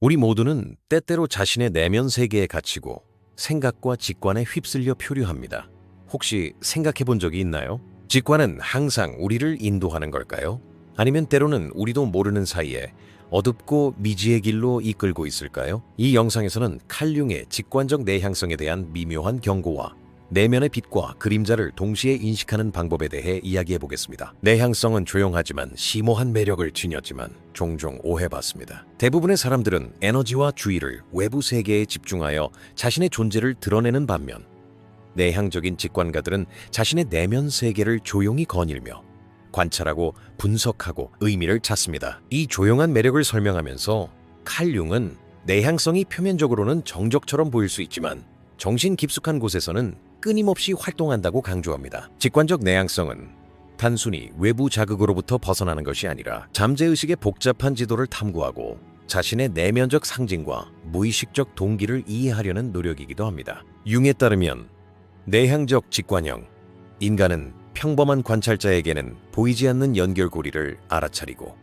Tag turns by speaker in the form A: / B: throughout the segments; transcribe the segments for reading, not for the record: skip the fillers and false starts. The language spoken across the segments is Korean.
A: 우리 모두는 때때로 자신의 내면 세계에 갇히고 생각과 직관에 휩쓸려 표류합니다. 혹시 생각해 본 적이 있나요? 직관은 항상 우리를 인도하는 걸까요? 아니면 때로는 우리도 모르는 사이에 어둡고 미지의 길로 이끌고 있을까요? 이 영상에서는 칼융의 직관적 내향성에 대한 미묘한 경고와 내면의 빛과 그림자를 동시에 인식하는 방법에 대해 이야기해 보겠습니다. 내향성은 조용하지만 심오한 매력을 지녔지만 종종 오해받습니다. 대부분의 사람들은 에너지와 주의를 외부 세계에 집중하여 자신의 존재를 드러내는 반면, 내향적인 직관가들은 자신의 내면 세계를 조용히 거닐며 관찰하고 분석하고 의미를 찾습니다. 이 조용한 매력을 설명하면서 칼융은 내향성이 표면적으로는 정적처럼 보일 수 있지만 정신 깊숙한 곳에서는 끊임없이 활동한다고 강조합니다. 직관적 내향성은 단순히 외부 자극으로부터 벗어나는 것이 아니라 잠재의식의 복잡한 지도를 탐구하고 자신의 내면적 상징과 무의식적 동기를 이해하려는 노력이기도 합니다. 융에 따르면 내향적 직관형, 인간은 평범한 관찰자에게는 보이지 않는 연결고리를 알아차리고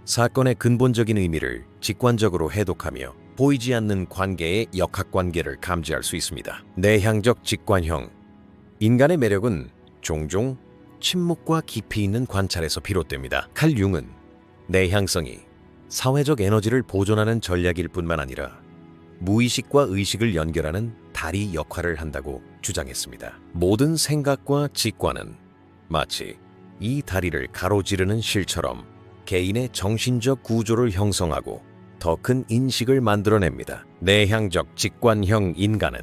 A: 사건의 근본적인 의미를 직관적으로 해독하며 보이지 않는 관계의 역학관계를 감지할 수 있습니다. 내향적 직관형, 인간의 매력은 종종 침묵과 깊이 있는 관찰에서 비롯됩니다. 칼 융은 내향성이 사회적 에너지를 보존하는 전략일 뿐만 아니라 무의식과 의식을 연결하는 다리 역할을 한다고 주장했습니다. 모든 생각과 직관은 마치 이 다리를 가로지르는 실처럼 개인의 정신적 구조를 형성하고 더 큰 인식을 만들어냅니다. 내향적 직관형 인간은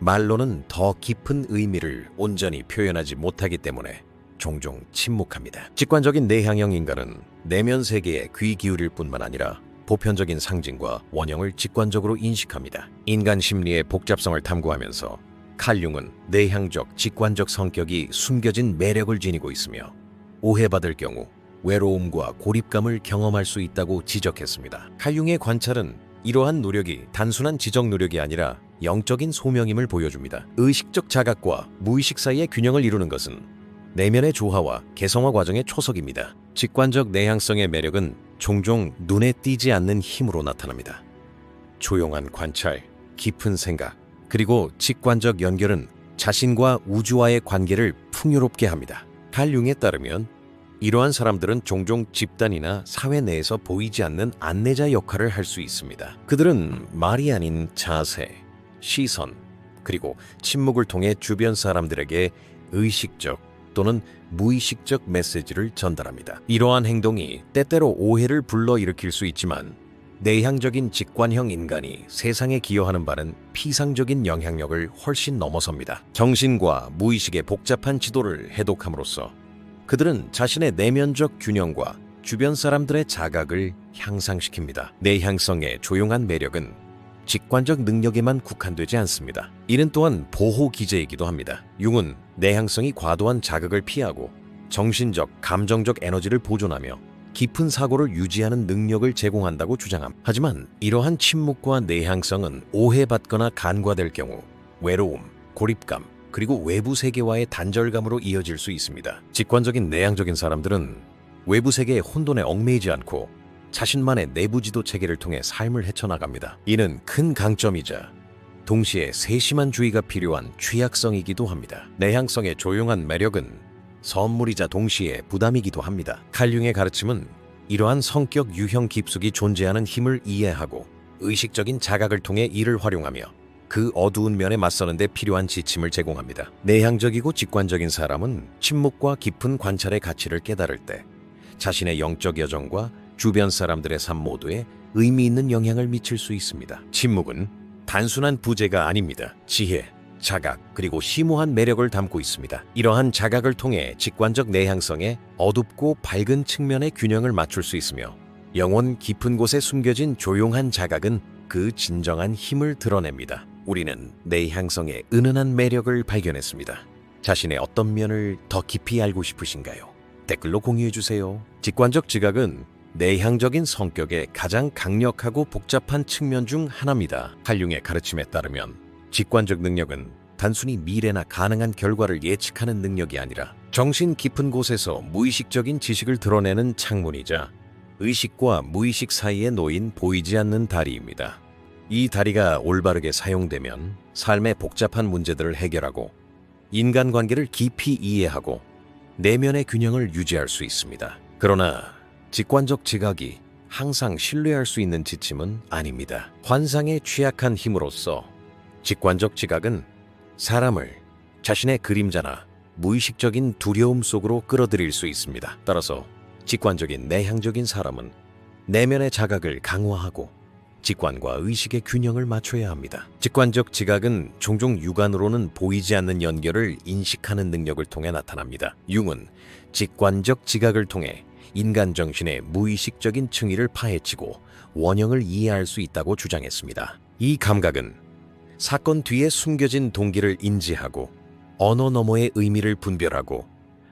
A: 말로는 더 깊은 의미를 온전히 표현하지 못하기 때문에 종종 침묵합니다. 직관적인 내향형 인간은 내면 세계에 귀 기울일 뿐만 아니라 보편적인 상징과 원형을 직관적으로 인식합니다. 인간 심리의 복잡성을 탐구하면서 칼 융은 내향적 직관적 성격이 숨겨진 매력을 지니고 있으며 오해받을 경우 외로움과 고립감을 경험할 수 있다고 지적했습니다. 칼 융의 관찰은 이러한 노력이 단순한 지적 노력이 아니라 영적인 소명임을 보여줍니다. 의식적 자각과 무의식 사이의 균형을 이루는 것은 내면의 조화와 개성화 과정의 초석입니다. 직관적 내향성의 매력은 종종 눈에 띄지 않는 힘으로 나타납니다. 조용한 관찰, 깊은 생각, 그리고 직관적 연결은 자신과 우주와의 관계를 풍요롭게 합니다. 칼 융에 따르면 이러한 사람들은 종종 집단이나 사회 내에서 보이지 않는 안내자 역할을 할 수 있습니다. 그들은 말이 아닌 자세, 시선, 그리고 침묵을 통해 주변 사람들에게 의식적 또는 무의식적 메시지를 전달합니다. 이러한 행동이 때때로 오해를 불러일으킬 수 있지만 내향적인 직관형 인간이 세상에 기여하는 바는 피상적인 영향력을 훨씬 넘어섭니다. 정신과 무의식의 복잡한 지도를 해독함으로써 그들은 자신의 내면적 균형과 주변 사람들의 자각을 향상시킵니다. 내향성의 조용한 매력은 직관적 능력에만 국한되지 않습니다. 이는 또한 보호 기제이기도 합니다. 융은 내향성이 과도한 자극을 피하고 정신적, 감정적 에너지를 보존하며 깊은 사고를 유지하는 능력을 제공한다고 주장함. 하지만 이러한 침묵과 내향성은 오해받거나 간과될 경우 외로움, 고립감, 그리고 외부 세계와의 단절감으로 이어질 수 있습니다. 직관적인 내향적인 사람들은 외부 세계의 혼돈에 얽매이지 않고 자신만의 내부 지도 체계를 통해 삶을 헤쳐나갑니다. 이는 큰 강점이자 동시에 세심한 주의가 필요한 취약성이기도 합니다. 내향성의 조용한 매력은 선물이자 동시에 부담이기도 합니다. 칼 융의 가르침은 이러한 성격 유형 깊숙이 존재하는 힘을 이해하고 의식적인 자각을 통해 이를 활용하며 그 어두운 면에 맞서는 데 필요한 지침을 제공합니다. 내향적이고 직관적인 사람은 침묵과 깊은 관찰의 가치를 깨달을 때 자신의 영적 여정과 주변 사람들의 삶 모두에 의미 있는 영향을 미칠 수 있습니다. 침묵은 단순한 부재가 아닙니다. 지혜, 자각, 그리고 심오한 매력을 담고 있습니다. 이러한 자각을 통해 직관적 내향성의 어둡고 밝은 측면의 균형을 맞출 수 있으며 영혼 깊은 곳에 숨겨진 조용한 자각은 그 진정한 힘을 드러냅니다. 우리는 내향성의 은은한 매력을 발견했습니다. 자신의 어떤 면을 더 깊이 알고 싶으신가요? 댓글로 공유해주세요. 직관적 지각은 내향적인 성격의 가장 강력하고 복잡한 측면 중 하나입니다. 칼 융의 가르침에 따르면 직관적 능력은 단순히 미래나 가능한 결과를 예측하는 능력이 아니라 정신 깊은 곳에서 무의식적인 지식을 드러내는 창문이자 의식과 무의식 사이에 놓인 보이지 않는 다리입니다. 이 다리가 올바르게 사용되면 삶의 복잡한 문제들을 해결하고 인간관계를 깊이 이해하고 내면의 균형을 유지할 수 있습니다. 그러나 직관적 지각이 항상 신뢰할 수 있는 지침은 아닙니다. 환상에 취약한 힘으로써 직관적 지각은 사람을 자신의 그림자나 무의식적인 두려움 속으로 끌어들일 수 있습니다. 따라서 직관적인 내향적인 사람은 내면의 자각을 강화하고 직관과 의식의 균형을 맞춰야 합니다. 직관적 지각은 종종 육안으로는 보이지 않는 연결을 인식하는 능력을 통해 나타납니다. 융은 직관적 지각을 통해 인간 정신의 무의식적인 층위를 파헤치고 원형을 이해할 수 있다고 주장했습니다. 이 감각은 사건 뒤에 숨겨진 동기를 인지하고 언어 너머의 의미를 분별하고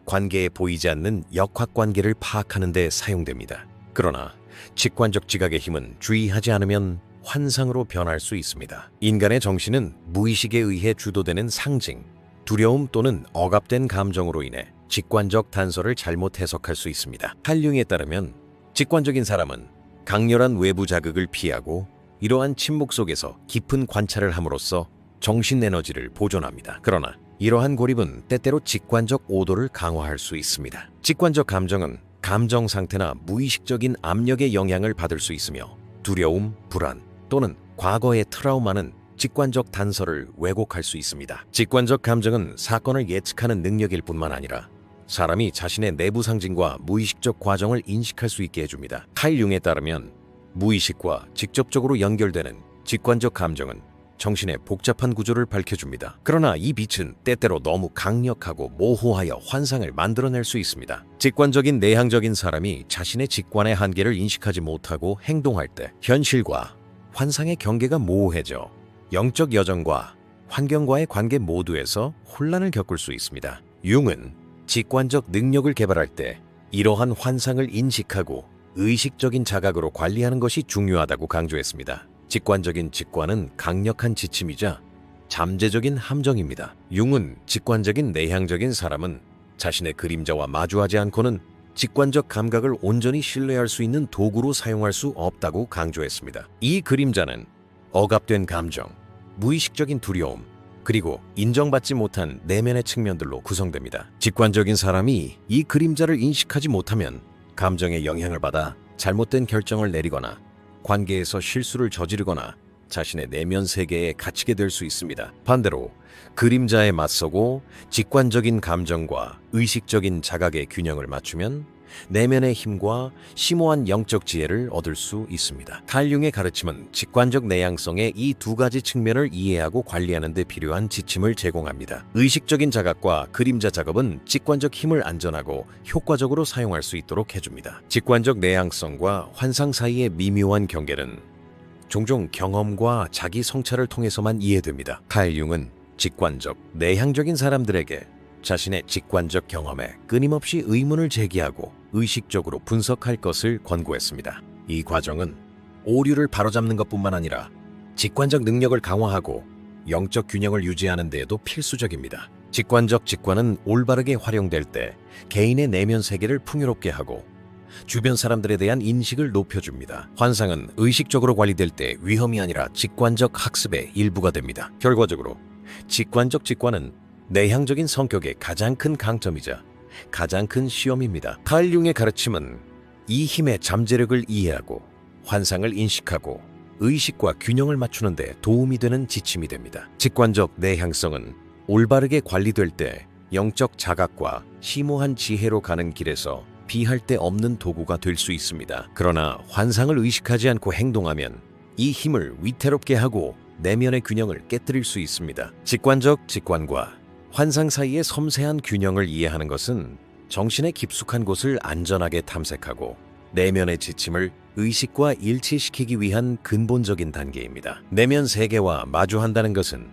A: 관계에 보이지 않는 역학관계를 파악하는 데 사용됩니다. 그러나 직관적 지각의 힘은 주의하지 않으면 환상으로 변할 수 있습니다. 인간의 정신은 무의식에 의해 주도되는 상징, 두려움 또는 억압된 감정으로 인해 직관적 단서를 잘못 해석할 수 있습니다. 칼융에 따르면 직관적인 사람은 강렬한 외부 자극을 피하고 이러한 침묵 속에서 깊은 관찰을 함으로써 정신 에너지를 보존합니다. 그러나 이러한 고립은 때때로 직관적 오도를 강화할 수 있습니다. 직관적 감정은 감정 상태나 무의식적인 압력의 영향을 받을 수 있으며 두려움, 불안 또는 과거의 트라우마는 직관적 단서를 왜곡할 수 있습니다. 직관적 감정은 사건을 예측하는 능력일 뿐만 아니라 사람이 자신의 내부 상징과 무의식적 과정을 인식할 수 있게 해줍니다. 칼 융에 따르면 무의식과 직접적으로 연결되는 직관적 감정은 정신의 복잡한 구조를 밝혀줍니다. 그러나 이 빛은 때때로 너무 강력하고 모호하여 환상을 만들어낼 수 있습니다. 직관적인 내향적인 사람이 자신의 직관의 한계를 인식하지 못하고 행동할 때 현실과 환상의 경계가 모호해져 영적 여정과 환경과의 관계 모두에서 혼란을 겪을 수 있습니다. 융은 직관적 능력을 개발할 때 이러한 환상을 인식하고 의식적인 자각으로 관리하는 것이 중요하다고 강조했습니다. 직관적인 직관은 강력한 지침이자 잠재적인 함정입니다. 융은 직관적인 내향적인 사람은 자신의 그림자와 마주하지 않고는 직관적 감각을 온전히 신뢰할 수 있는 도구로 사용할 수 없다고 강조했습니다. 이 그림자는 억압된 감정, 무의식적인 두려움, 그리고 인정받지 못한 내면의 측면들로 구성됩니다. 직관적인 사람이 이 그림자를 인식하지 못하면 감정에 영향을 받아 잘못된 결정을 내리거나 관계에서 실수를 저지르거나 자신의 내면 세계에 갇히게 될 수 있습니다. 반대로 그림자에 맞서고 직관적인 감정과 의식적인 자각의 균형을 맞추면 내면의 힘과 심오한 영적 지혜를 얻을 수 있습니다. 칼 융의 가르침은 직관적 내향성의 이 두 가지 측면을 이해하고 관리하는 데 필요한 지침을 제공합니다. 의식적인 자각과 그림자 작업은 직관적 힘을 안전하고 효과적으로 사용할 수 있도록 해줍니다. 직관적 내향성과 환상 사이의 미묘한 경계는 종종 경험과 자기 성찰을 통해서만 이해됩니다. 칼 융은 직관적, 내향적인 사람들에게 자신의 직관적 경험에 끊임없이 의문을 제기하고 의식적으로 분석할 것을 권고했습니다. 이 과정은 오류를 바로잡는 것뿐만 아니라 직관적 능력을 강화하고 영적 균형을 유지하는 데에도 필수적입니다. 직관적 직관은 올바르게 활용될 때 개인의 내면 세계를 풍요롭게 하고 주변 사람들에 대한 인식을 높여줍니다. 환상은 의식적으로 관리될 때 위험이 아니라 직관적 학습의 일부가 됩니다. 결과적으로 직관적 직관은 내향적인 성격의 가장 큰 강점이자 가장 큰 시험입니다. 칼 융의 가르침은 이 힘의 잠재력을 이해하고 환상을 인식하고 의식과 균형을 맞추는 데 도움이 되는 지침이 됩니다. 직관적 내향성은 올바르게 관리될 때 영적 자각과 심오한 지혜로 가는 길에서 비할 데 없는 도구가 될 수 있습니다. 그러나 환상을 의식하지 않고 행동하면 이 힘을 위태롭게 하고 내면의 균형을 깨뜨릴 수 있습니다. 직관적 직관과 환상 사이의 섬세한 균형을 이해하는 것은 정신의 깊숙한 곳을 안전하게 탐색하고 내면의 지침을 의식과 일치시키기 위한 근본적인 단계입니다. 내면 세계와 마주한다는 것은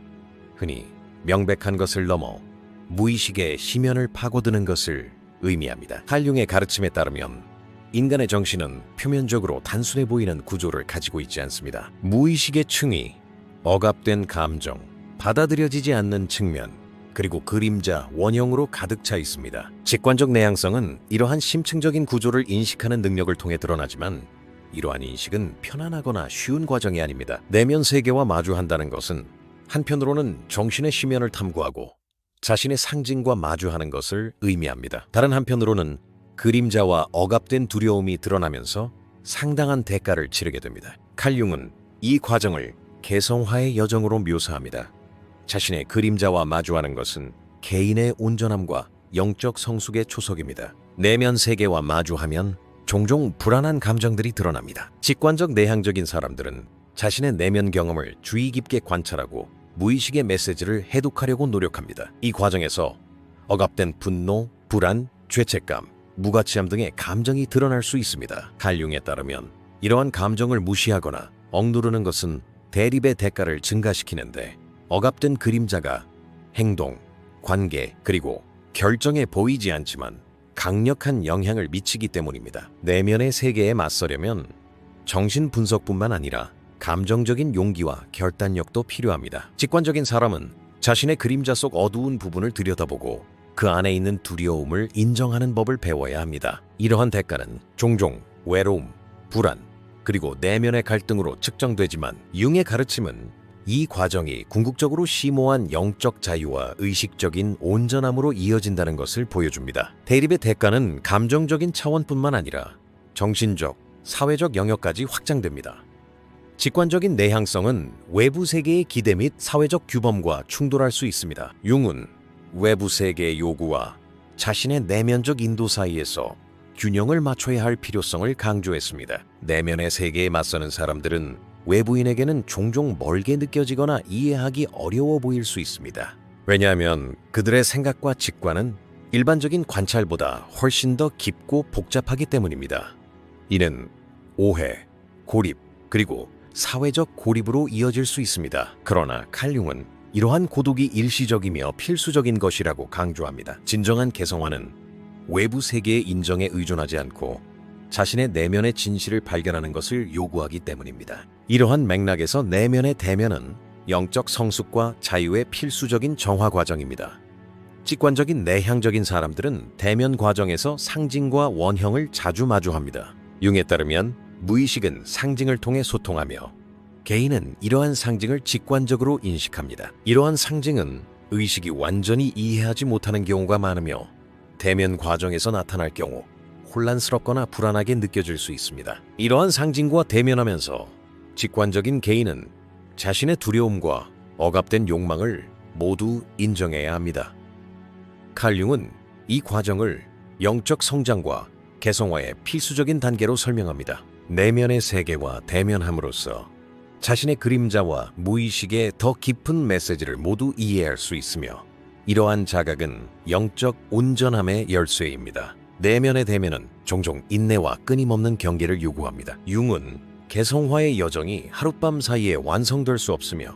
A: 흔히 명백한 것을 넘어 무의식의 심연을 파고드는 것을 의미합니다. 칼 융의 가르침에 따르면 인간의 정신은 표면적으로 단순해 보이는 구조를 가지고 있지 않습니다. 무의식의 층위, 억압된 감정, 받아들여지지 않는 측면, 그리고 그림자, 원형으로 가득 차 있습니다. 직관적 내향성은 이러한 심층적인 구조를 인식하는 능력을 통해 드러나지만 이러한 인식은 편안하거나 쉬운 과정이 아닙니다. 내면 세계와 마주한다는 것은 한편으로는 정신의 심연을 탐구하고 자신의 상징과 마주하는 것을 의미합니다. 다른 한편으로는 그림자와 억압된 두려움이 드러나면서 상당한 대가를 치르게 됩니다. 칼 융은 이 과정을 개성화의 여정으로 묘사합니다. 자신의 그림자와 마주하는 것은 개인의 온전함과 영적 성숙의 초석입니다. 내면 세계와 마주하면 종종 불안한 감정들이 드러납니다. 직관적 내향적인 사람들은 자신의 내면 경험을 주의 깊게 관찰하고 무의식의 메시지를 해독하려고 노력합니다. 이 과정에서 억압된 분노, 불안, 죄책감, 무가치함 등의 감정이 드러날 수 있습니다. 칼 융에 따르면 이러한 감정을 무시하거나 억누르는 것은 대립의 대가를 증가시키는데 억압된 그림자가 행동, 관계, 그리고 결정에 보이지 않지만 강력한 영향을 미치기 때문입니다. 내면의 세계에 맞서려면 정신 분석뿐만 아니라 감정적인 용기와 결단력도 필요합니다. 직관적인 사람은 자신의 그림자 속 어두운 부분을 들여다보고 그 안에 있는 두려움을 인정하는 법을 배워야 합니다. 이러한 대가는 종종 외로움, 불안, 그리고 내면의 갈등으로 측정되지만 융의 가르침은 이 과정이 궁극적으로 심오한 영적 자유와 의식적인 온전함으로 이어진다는 것을 보여줍니다. 대립의 대가는 감정적인 차원뿐만 아니라 정신적, 사회적 영역까지 확장됩니다. 직관적인 내향성은 외부 세계의 기대 및 사회적 규범과 충돌할 수 있습니다. 융은 외부 세계의 요구와 자신의 내면적 인도 사이에서 균형을 맞춰야 할 필요성을 강조했습니다. 내면의 세계에 맞서는 사람들은 외부인에게는 종종 멀게 느껴지거나 이해하기 어려워 보일 수 있습니다. 왜냐하면 그들의 생각과 직관은 일반적인 관찰보다 훨씬 더 깊고 복잡하기 때문입니다. 이는 오해, 고립, 그리고 사회적 고립으로 이어질 수 있습니다. 그러나 칼 융은 이러한 고독이 일시적이며 필수적인 것이라고 강조합니다. 진정한 개성화는 외부 세계의 인정에 의존하지 않고 자신의 내면의 진실을 발견하는 것을 요구하기 때문입니다. 이러한 맥락에서 내면의 대면은 영적 성숙과 자유의 필수적인 정화 과정입니다. 직관적인 내향적인 사람들은 대면 과정에서 상징과 원형을 자주 마주합니다. 융에 따르면 무의식은 상징을 통해 소통하며 개인은 이러한 상징을 직관적으로 인식합니다. 이러한 상징은 의식이 완전히 이해하지 못하는 경우가 많으며 대면 과정에서 나타날 경우 혼란스럽거나 불안하게 느껴질 수 있습니다. 이러한 상징과 대면하면서 직관적인 개인은 자신의 두려움과 억압된 욕망을 모두 인정해야 합니다. 칼 융은 이 과정을 영적 성장과 개성화의 필수적인 단계로 설명합니다. 내면의 세계와 대면함으로써 자신의 그림자와 무의식의 더 깊은 메시지를 모두 이해할 수 있으며 이러한 자각은 영적 온전함의 열쇠입니다. 내면의 대면은 종종 인내와 끊임없는 경계를 요구합니다. 융은 개성화의 여정이 하룻밤 사이에 완성될 수 없으며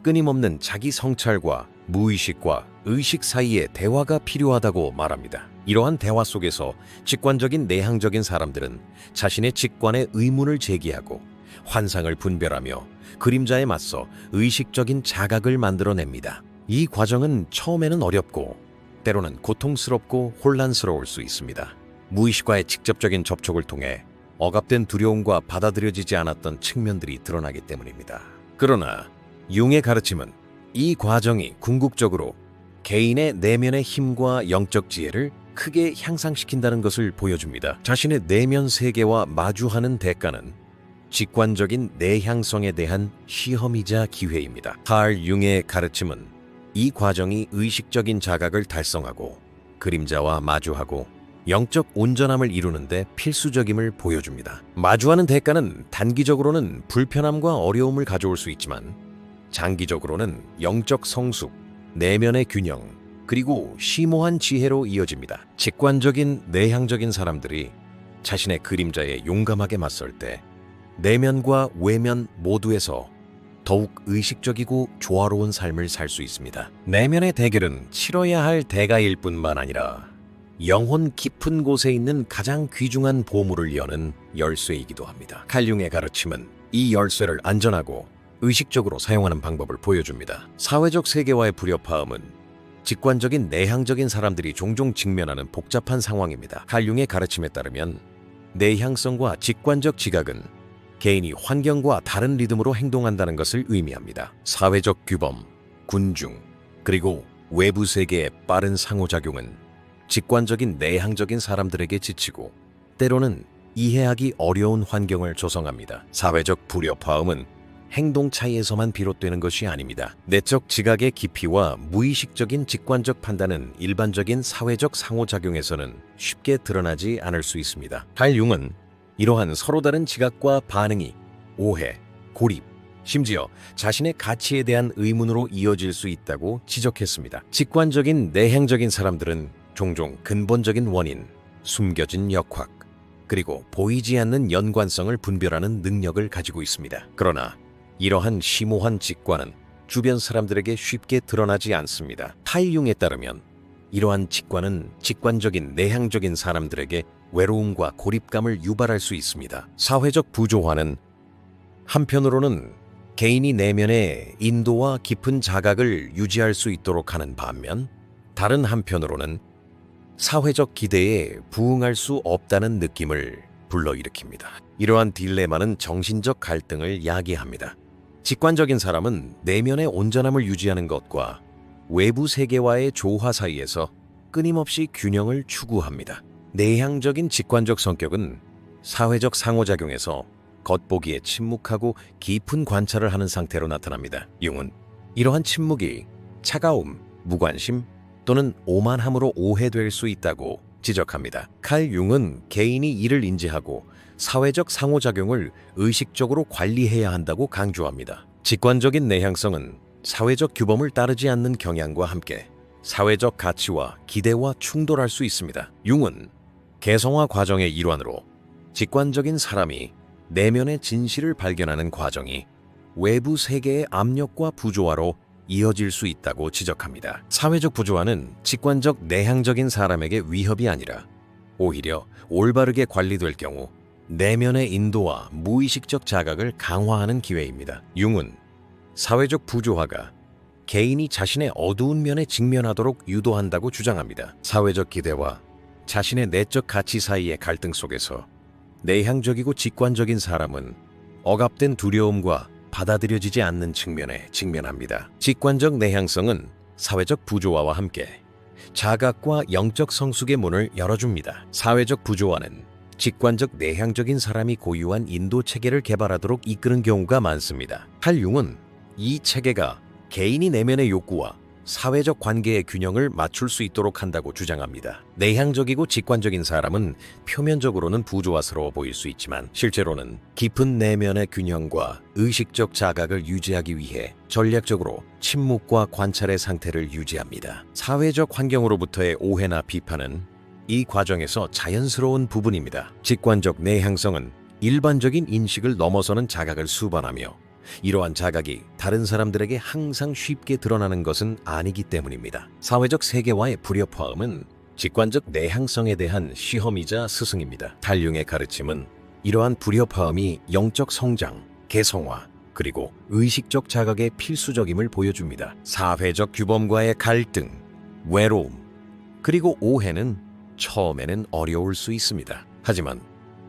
A: 끊임없는 자기 성찰과 무의식과 의식 사이의 대화가 필요하다고 말합니다. 이러한 대화 속에서 직관적인 내향적인 사람들은 자신의 직관에 의문을 제기하고 환상을 분별하며 그림자에 맞서 의식적인 자각을 만들어냅니다. 이 과정은 처음에는 어렵고 때로는 고통스럽고 혼란스러울 수 있습니다. 무의식과의 직접적인 접촉을 통해 억압된 두려움과 받아들여지지 않았던 측면들이 드러나기 때문입니다. 그러나 융의 가르침은 이 과정이 궁극적으로 개인의 내면의 힘과 영적 지혜를 크게 향상시킨다는 것을 보여줍니다. 자신의 내면 세계와 마주하는 대가는 직관적인 내향성에 대한 시험이자 기회입니다. 칼 융의 가르침은 이 과정이 의식적인 자각을 달성하고 그림자와 마주하고 영적 온전함을 이루는 데 필수적임을 보여줍니다. 마주하는 대가는 단기적으로는 불편함과 어려움을 가져올 수 있지만 장기적으로는 영적 성숙, 내면의 균형, 그리고 심오한 지혜로 이어집니다. 직관적인 내향적인 사람들이 자신의 그림자에 용감하게 맞설 때 내면과 외면 모두에서 더욱 의식적이고 조화로운 삶을 살 수 있습니다. 내면의 대결은 치러야 할 대가일 뿐만 아니라 영혼 깊은 곳에 있는 가장 귀중한 보물을 여는 열쇠이기도 합니다. 칼 융의 가르침은 이 열쇠를 안전하고 의식적으로 사용하는 방법을 보여줍니다. 사회적 세계와의 불협화음은 직관적인 내향적인 사람들이 종종 직면하는 복잡한 상황입니다. 칼 융의 가르침에 따르면 내향성과 직관적 지각은 개인이 환경과 다른 리듬으로 행동한다는 것을 의미합니다. 사회적 규범, 군중, 그리고 외부 세계의 빠른 상호작용은 직관적인 내향적인 사람들에게 지치고 때로는 이해하기 어려운 환경을 조성합니다. 사회적 불협화음은 행동 차이에서만 비롯되는 것이 아닙니다. 내적 지각의 깊이와 무의식적인 직관적 판단은 일반적인 사회적 상호작용에서는 쉽게 드러나지 않을 수 있습니다. 칼 융은 이러한 서로 다른 지각과 반응이 오해, 고립, 심지어 자신의 가치에 대한 의문으로 이어질 수 있다고 지적했습니다. 직관적인 내향적인 사람들은 종종 근본적인 원인, 숨겨진 역학, 그리고 보이지 않는 연관성을 분별하는 능력을 가지고 있습니다. 그러나 이러한 심오한 직관은 주변 사람들에게 쉽게 드러나지 않습니다. 칼 융에 따르면 이러한 직관은 직관적인 내향적인 사람들에게 외로움과 고립감을 유발할 수 있습니다. 사회적 부조화는 한편으로는 개인이 내면의 인도와 깊은 자각을 유지할 수 있도록 하는 반면 다른 한편으로는 사회적 기대에 부응할 수 없다는 느낌을 불러일으킵니다. 이러한 딜레마는 정신적 갈등을 야기합니다. 직관적인 사람은 내면의 온전함을 유지하는 것과 외부 세계와의 조화 사이에서 끊임없이 균형을 추구합니다. 내향적인 직관적 성격은 사회적 상호작용에서 겉보기에 침묵하고 깊은 관찰을 하는 상태로 나타납니다. 융은 이러한 침묵이 차가움, 무관심 또는 오만함으로 오해될 수 있다고 지적합니다. 칼 융은 개인이 이를 인지하고 사회적 상호작용을 의식적으로 관리해야 한다고 강조합니다. 직관적인 내향성은 사회적 규범을 따르지 않는 경향과 함께 사회적 가치와 기대와 충돌할 수 있습니다. 융은 개성화 과정의 일환으로 직관적인 사람이 내면의 진실을 발견하는 과정이 외부 세계의 압력과 부조화로 이어질 수 있다고 지적합니다. 사회적 부조화는 직관적 내향적인 사람에게 위협이 아니라 오히려 올바르게 관리될 경우 내면의 인도와 무의식적 자각을 강화하는 기회입니다. 융은 사회적 부조화가 개인이 자신의 어두운 면에 직면하도록 유도한다고 주장합니다. 사회적 기대와 자신의 내적 가치 사이의 갈등 속에서 내향적이고 직관적인 사람은 억압된 두려움과 받아들여지지 않는 측면에 직면합니다. 직관적 내향성은 사회적 부조화와 함께 자각과 영적 성숙의 문을 열어줍니다. 사회적 부조화는 직관적 내향적인 사람이 고유한 인도 체계를 개발하도록 이끄는 경우가 많습니다. 칼 융은 이 체계가 개인이 내면의 욕구와 사회적 관계의 균형을 맞출 수 있도록 한다고 주장합니다. 내향적이고 직관적인 사람은 표면적으로는 부조화스러워 보일 수 있지만 실제로는 깊은 내면의 균형과 의식적 자각을 유지하기 위해 전략적으로 침묵과 관찰의 상태를 유지합니다. 사회적 환경으로부터의 오해나 비판은 이 과정에서 자연스러운 부분입니다. 직관적 내향성은 일반적인 인식을 넘어서는 자각을 수반하며 이러한 자각이 다른 사람들에게 항상 쉽게 드러나는 것은 아니기 때문입니다. 사회적 세계와의 불협화음은 직관적 내향성에 대한 시험이자 스승입니다. 칼 융의 가르침은 이러한 불협화음이 영적 성장, 개성화, 그리고 의식적 자각의 필수적임을 보여줍니다. 사회적 규범과의 갈등, 외로움, 그리고 오해는 처음에는 어려울 수 있습니다. 하지만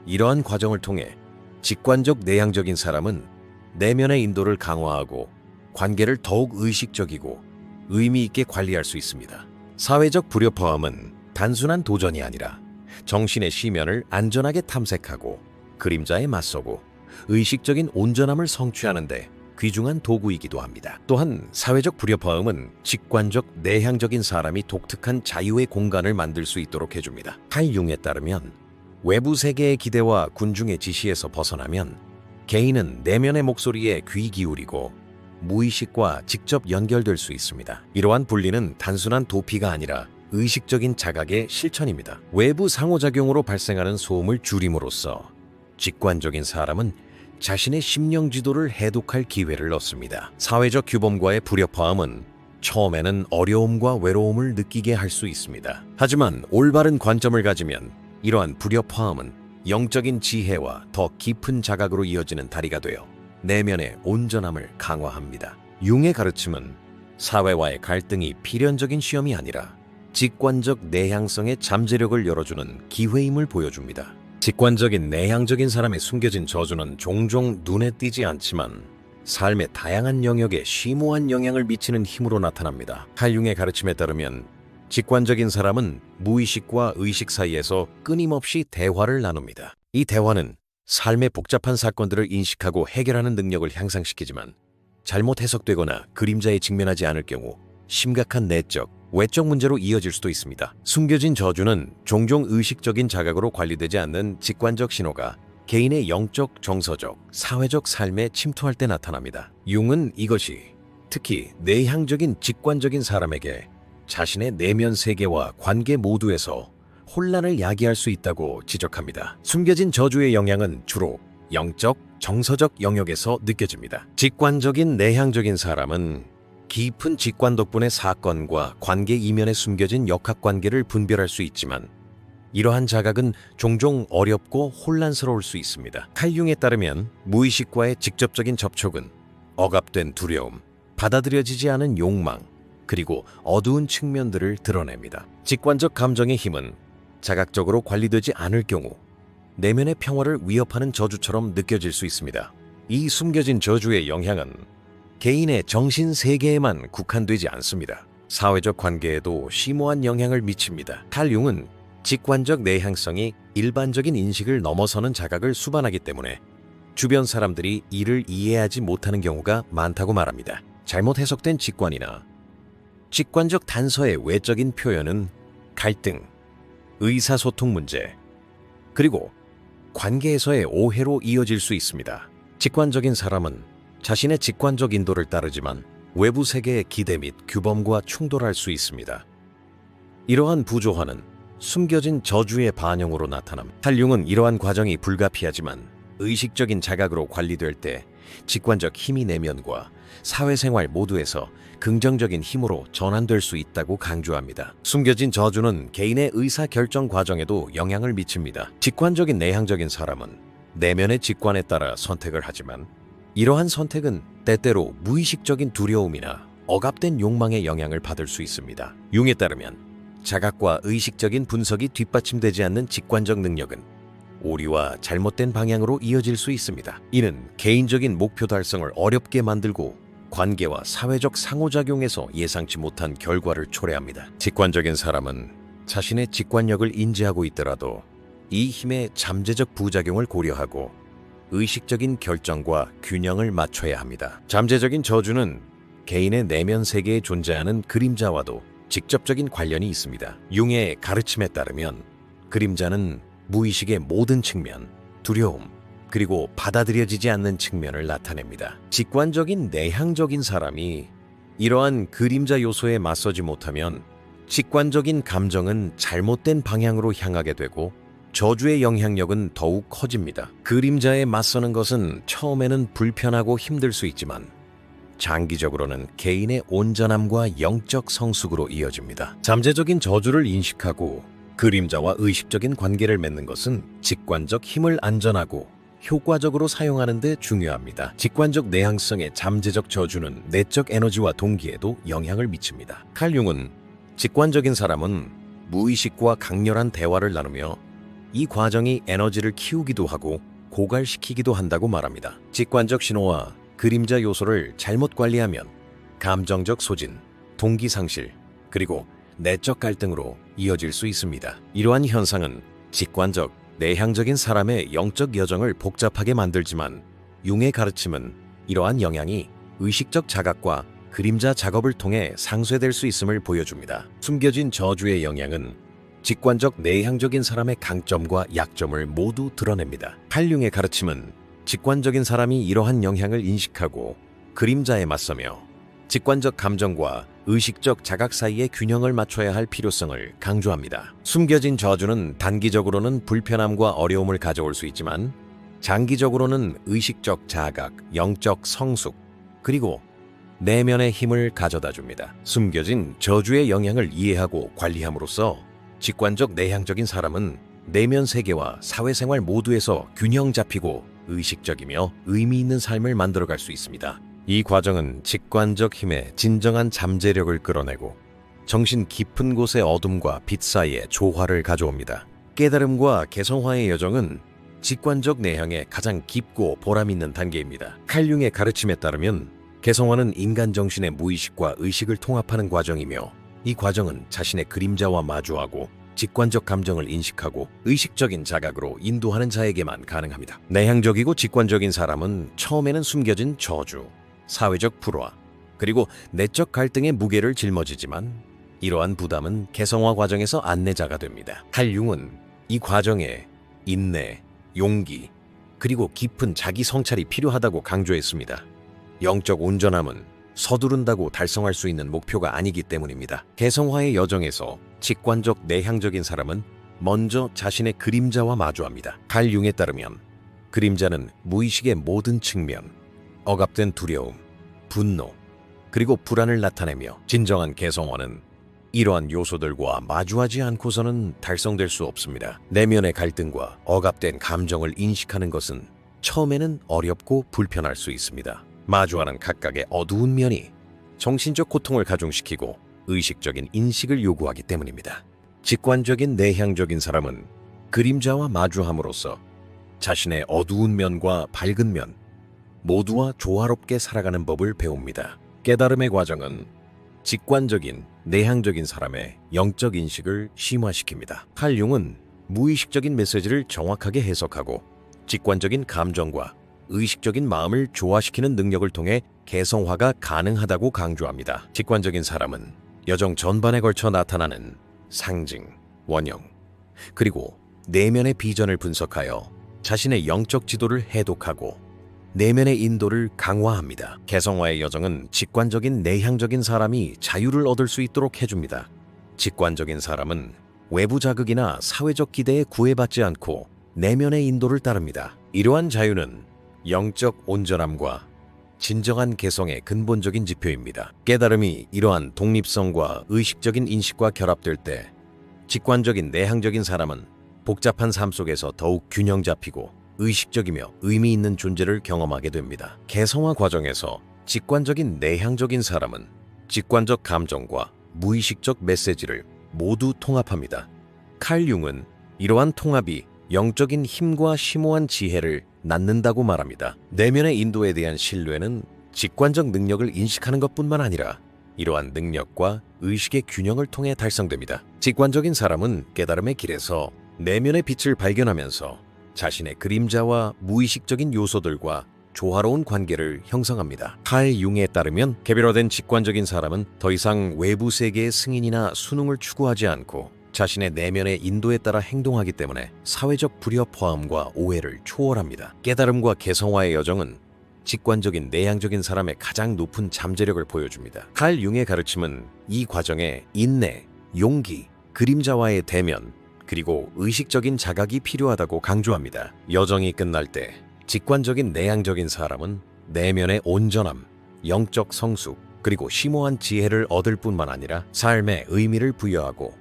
A: 이러한 과정을 통해 직관적 내향적인 사람은 내면의 인도를 강화하고 관계를 더욱 의식적이고 의미 있게 관리할 수 있습니다. 사회적 불협화음은 단순한 도전이 아니라 정신의 시면을 안전하게 탐색하고 그림자에 맞서고 의식적인 온전함을 성취하는 데 귀중한 도구이기도 합니다. 또한 사회적 불협화음은 직관적 내향적인 사람이 독특한 자유의 공간을 만들 수 있도록 해줍니다. 칼 융에 따르면 외부 세계의 기대와 군중의 지시에서 벗어나면 개인은 내면의 목소리에 귀 기울이고 무의식과 직접 연결될 수 있습니다. 이러한 분리는 단순한 도피가 아니라 의식적인 자각의 실천입니다. 외부 상호작용으로 발생하는 소음을 줄임으로써 직관적인 사람은 자신의 심령 지도를 해독할 기회를 얻습니다. 사회적 규범과의 불협화음은 처음에는 어려움과 외로움을 느끼게 할 수 있습니다. 하지만 올바른 관점을 가지면 이러한 불협화음은 영적인 지혜와 더 깊은 자각으로 이어지는 다리가 되어 내면의 온전함을 강화합니다. 융의 가르침은 사회와의 갈등이 필연적인 시험이 아니라 직관적 내향성의 잠재력을 열어주는 기회임을 보여줍니다. 직관적인 내향적인 사람의 숨겨진 저주는 종종 눈에 띄지 않지만 삶의 다양한 영역에 심오한 영향을 미치는 힘으로 나타납니다. 칼 융의 가르침에 따르면 직관적인 사람은 무의식과 의식 사이에서 끊임없이 대화를 나눕니다. 이 대화는 삶의 복잡한 사건들을 인식하고 해결하는 능력을 향상시키지만 잘못 해석되거나 그림자에 직면하지 않을 경우 심각한 내적, 외적 문제로 이어질 수도 있습니다. 숨겨진 저주는 종종 의식적인 자각으로 관리되지 않는 직관적 신호가 개인의 영적, 정서적, 사회적 삶에 침투할 때 나타납니다. 융은 이것이 특히 내향적인 직관적인 사람에게 자신의 내면 세계와 관계 모두에서 혼란을 야기할 수 있다고 지적합니다. 숨겨진 저주의 영향은 주로 영적, 정서적 영역에서 느껴집니다. 직관적인 내향적인 사람은 깊은 직관 덕분에 사건과 관계 이면에 숨겨진 역학관계를 분별할 수 있지만 이러한 자각은 종종 어렵고 혼란스러울 수 있습니다. 칼 융에 따르면 무의식과의 직접적인 접촉은 억압된 두려움, 받아들여지지 않은 욕망, 그리고 어두운 측면들을 드러냅니다. 직관적 감정의 힘은 자각적으로 관리되지 않을 경우 내면의 평화를 위협하는 저주처럼 느껴질 수 있습니다. 이 숨겨진 저주의 영향은 개인의 정신 세계에만 국한되지 않습니다. 사회적 관계에도 심오한 영향을 미칩니다. 칼 융은 직관적 내향성이 일반적인 인식을 넘어서는 자각을 수반하기 때문에 주변 사람들이 이를 이해하지 못하는 경우가 많다고 말합니다. 잘못 해석된 직관이나 직관적 단서의 외적인 표현은 갈등, 의사소통 문제, 그리고 관계에서의 오해로 이어질 수 있습니다. 직관적인 사람은 자신의 직관적 인도를 따르지만 외부 세계의 기대 및 규범과 충돌할 수 있습니다. 이러한 부조화는 숨겨진 저주의 반영으로 나타납니다. 칼 융은 이러한 과정이 불가피하지만 의식적인 자각으로 관리될 때 직관적 힘이 내면과 사회생활 모두에서 긍정적인 힘으로 전환될 수 있다고 강조합니다. 숨겨진 저주는 개인의 의사결정 과정에도 영향을 미칩니다. 직관적인 내향적인 사람은 내면의 직관에 따라 선택을 하지만 이러한 선택은 때때로 무의식적인 두려움이나 억압된 욕망의 영향을 받을 수 있습니다. 융에 따르면 자각과 의식적인 분석이 뒷받침되지 않는 직관적 능력은 오류와 잘못된 방향으로 이어질 수 있습니다. 이는 개인적인 목표 달성을 어렵게 만들고 관계와 사회적 상호작용에서 예상치 못한 결과를 초래합니다. 직관적인 사람은 자신의 직관력을 인지하고 있더라도 이 힘의 잠재적 부작용을 고려하고 의식적인 결정과 균형을 맞춰야 합니다. 잠재적인 저주는 개인의 내면 세계에 존재하는 그림자와도 직접적인 관련이 있습니다. 융의 가르침에 따르면 그림자는 무의식의 모든 측면, 두려움, 그리고 받아들여지지 않는 측면을 나타냅니다. 직관적인 내향적인 사람이 이러한 그림자 요소에 맞서지 못하면 직관적인 감정은 잘못된 방향으로 향하게 되고 저주의 영향력은 더욱 커집니다. 그림자에 맞서는 것은 처음에는 불편하고 힘들 수 있지만 장기적으로는 개인의 온전함과 영적 성숙으로 이어집니다. 잠재적인 저주를 인식하고 그림자와 의식적인 관계를 맺는 것은 직관적 힘을 안전하고 효과적으로 사용하는 데 중요합니다. 직관적 내향성의 잠재적 저주는 내적 에너지와 동기에도 영향을 미칩니다. 칼 융은 직관적인 사람은 무의식과 강렬한 대화를 나누며 이 과정이 에너지를 키우기도 하고 고갈시키기도 한다고 말합니다. 직관적 신호와 그림자 요소를 잘못 관리하면 감정적 소진, 동기 상실, 그리고 내적 갈등으로 이어질 수 있습니다. 이러한 현상은 직관적, 내향적인 사람의 영적 여정을 복잡하게 만들지만 융의 가르침은 이러한 영향이 의식적 자각과 그림자 작업을 통해 상쇄될 수 있음을 보여줍니다. 숨겨진 저주의 영향은 직관적 내향적인 사람의 강점과 약점을 모두 드러냅니다. 칼 융의 가르침은 직관적인 사람이 이러한 영향을 인식하고 그림자에 맞서며 직관적 감정과 의식적 자각 사이의 균형을 맞춰야 할 필요성을 강조합니다. 숨겨진 저주는 단기적으로는 불편함과 어려움을 가져올 수 있지만 장기적으로는 의식적 자각, 영적 성숙, 그리고 내면의 힘을 가져다 줍니다. 숨겨진 저주의 영향을 이해하고 관리함으로써 직관적 내향적인 사람은 내면 세계와 사회생활 모두에서 균형 잡히고 의식적이며 의미 있는 삶을 만들어갈 수 있습니다. 이 과정은 직관적 힘의 진정한 잠재력을 끌어내고 정신 깊은 곳의 어둠과 빛 사이에 조화를 가져옵니다. 깨달음과 개성화의 여정은 직관적 내향의 가장 깊고 보람있는 단계입니다. 칼 융의 가르침에 따르면 개성화는 인간 정신의 무의식과 의식을 통합하는 과정이며, 이 과정은 자신의 그림자와 마주하고 직관적 감정을 인식하고 의식적인 자각으로 인도하는 자에게만 가능합니다. 내향적이고 직관적인 사람은 처음에는 숨겨진 저주, 사회적 불화, 그리고 내적 갈등의 무게를 짊어지지만, 이러한 부담은 개성화 과정에서 안내자가 됩니다. 칼 융은 이 과정에 인내, 용기, 그리고 깊은 자기 성찰이 필요하다고 강조했습니다. 영적 온전함은 서두른다고 달성할 수 있는 목표가 아니기 때문입니다. 개성화의 여정에서 직관적 내향적인 사람은 먼저 자신의 그림자와 마주합니다. 칼 융에 따르면 그림자는 무의식의 모든 측면, 억압된 두려움, 분노, 그리고 불안을 나타내며, 진정한 개성화는 이러한 요소들과 마주하지 않고서는 달성될 수 없습니다. 내면의 갈등과 억압된 감정을 인식하는 것은 처음에는 어렵고 불편할 수 있습니다. 마주하는 각각의 어두운 면이 정신적 고통을 가중시키고 의식적인 인식을 요구하기 때문입니다. 직관적인 내향적인 사람은 그림자와 마주함으로써 자신의 어두운 면과 밝은 면 모두와 조화롭게 살아가는 법을 배웁니다. 깨달음의 과정은 직관적인 내향적인 사람의 영적 인식을 심화시킵니다. 칼 융은 무의식적인 메시지를 정확하게 해석하고 직관적인 감정과 의식적인 마음을 조화시키는 능력을 통해 개성화가 가능하다고 강조합니다. 직관적인 사람은 여정 전반에 걸쳐 나타나는 상징, 원형, 그리고 내면의 비전을 분석하여 자신의 영적 지도를 해독하고 내면의 인도를 강화합니다. 개성화의 여정은 직관적인 내향적인 사람이 자유를 얻을 수 있도록 해줍니다. 직관적인 사람은 외부 자극이나 사회적 기대에 구애받지 않고 내면의 인도를 따릅니다. 이러한 자유는 영적 온전함과 진정한 개성의 근본적인 지표입니다. 깨달음이 이러한 독립성과 의식적인 인식과 결합될 때 직관적인 내향적인 사람은 복잡한 삶 속에서 더욱 균형 잡히고 의식적이며 의미 있는 존재를 경험하게 됩니다. 개성화 과정에서 직관적인 내향적인 사람은 직관적 감정과 무의식적 메시지를 모두 통합합니다. 칼 융은 이러한 통합이 영적인 힘과 심오한 지혜를 낳는다고 말합니다. 내면의 인도에 대한 신뢰는 직관적 능력을 인식하는 것뿐만 아니라 이러한 능력과 의식의 균형을 통해 달성됩니다. 직관적인 사람은 깨달음의 길에서 내면의 빛을 발견하면서 자신의 그림자와 무의식적인 요소들과 조화로운 관계를 형성합니다. 칼 융에 따르면 개별화된 직관적인 사람은 더 이상 외부 세계의 승인이나 순응을 추구하지 않고 자신의 내면의 인도에 따라 행동하기 때문에 사회적 불협화음과 오해를 초월합니다. 깨달음과 개성화의 여정은 직관적인 내향적인 사람의 가장 높은 잠재력을 보여줍니다. 칼 융의 가르침은 이 과정에 인내, 용기, 그림자와의 대면, 그리고 의식적인 자각이 필요하다고 강조합니다. 여정이 끝날 때 직관적인 내향적인 사람은 내면의 온전함, 영적 성숙, 그리고 심오한 지혜를 얻을 뿐만 아니라 삶에 의미를 부여하고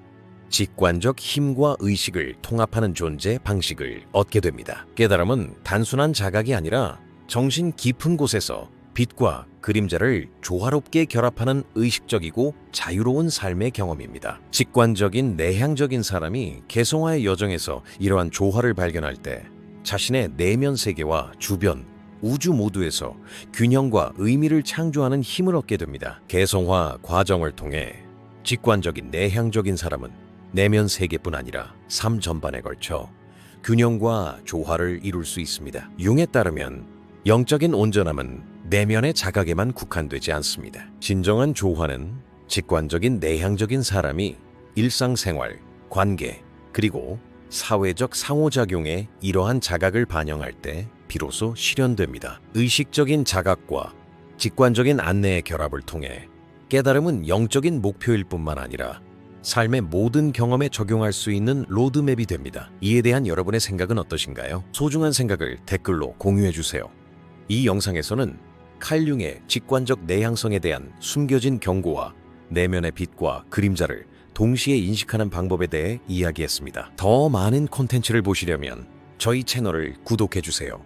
A: 직관적 힘과 의식을 통합하는 존재 방식을 얻게 됩니다. 깨달음은 단순한 자각이 아니라 정신 깊은 곳에서 빛과 그림자를 조화롭게 결합하는 의식적이고 자유로운 삶의 경험입니다. 직관적인 내향적인 사람이 개성화의 여정에서 이러한 조화를 발견할 때 자신의 내면 세계와 주변, 우주 모두에서 균형과 의미를 창조하는 힘을 얻게 됩니다. 개성화 과정을 통해 직관적인 내향적인 사람은 내면 세계뿐 아니라 삶 전반에 걸쳐 균형과 조화를 이룰 수 있습니다. 융에 따르면 영적인 온전함은 내면의 자각에만 국한되지 않습니다. 진정한 조화는 직관적인 내향적인 사람이 일상생활, 관계, 그리고 사회적 상호작용에 이러한 자각을 반영할 때 비로소 실현됩니다. 의식적인 자각과 직관적인 안내의 결합을 통해 깨달음은 영적인 목표일 뿐만 아니라 삶의 모든 경험에 적용할 수 있는 로드맵이 됩니다. 이에 대한 여러분의 생각은 어떠신가요? 소중한 생각을 댓글로 공유해주세요. 이 영상에서는 칼 융의 직관적 내향성에 대한 숨겨진 경고와 내면의 빛과 그림자를 동시에 인식하는 방법에 대해 이야기했습니다. 더 많은 콘텐츠를 보시려면 저희 채널을 구독해주세요.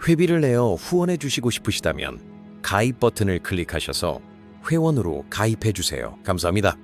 A: 회비를 내어 후원해주시고 싶으시다면 가입 버튼을 클릭하셔서 회원으로 가입해 주세요. 감사합니다.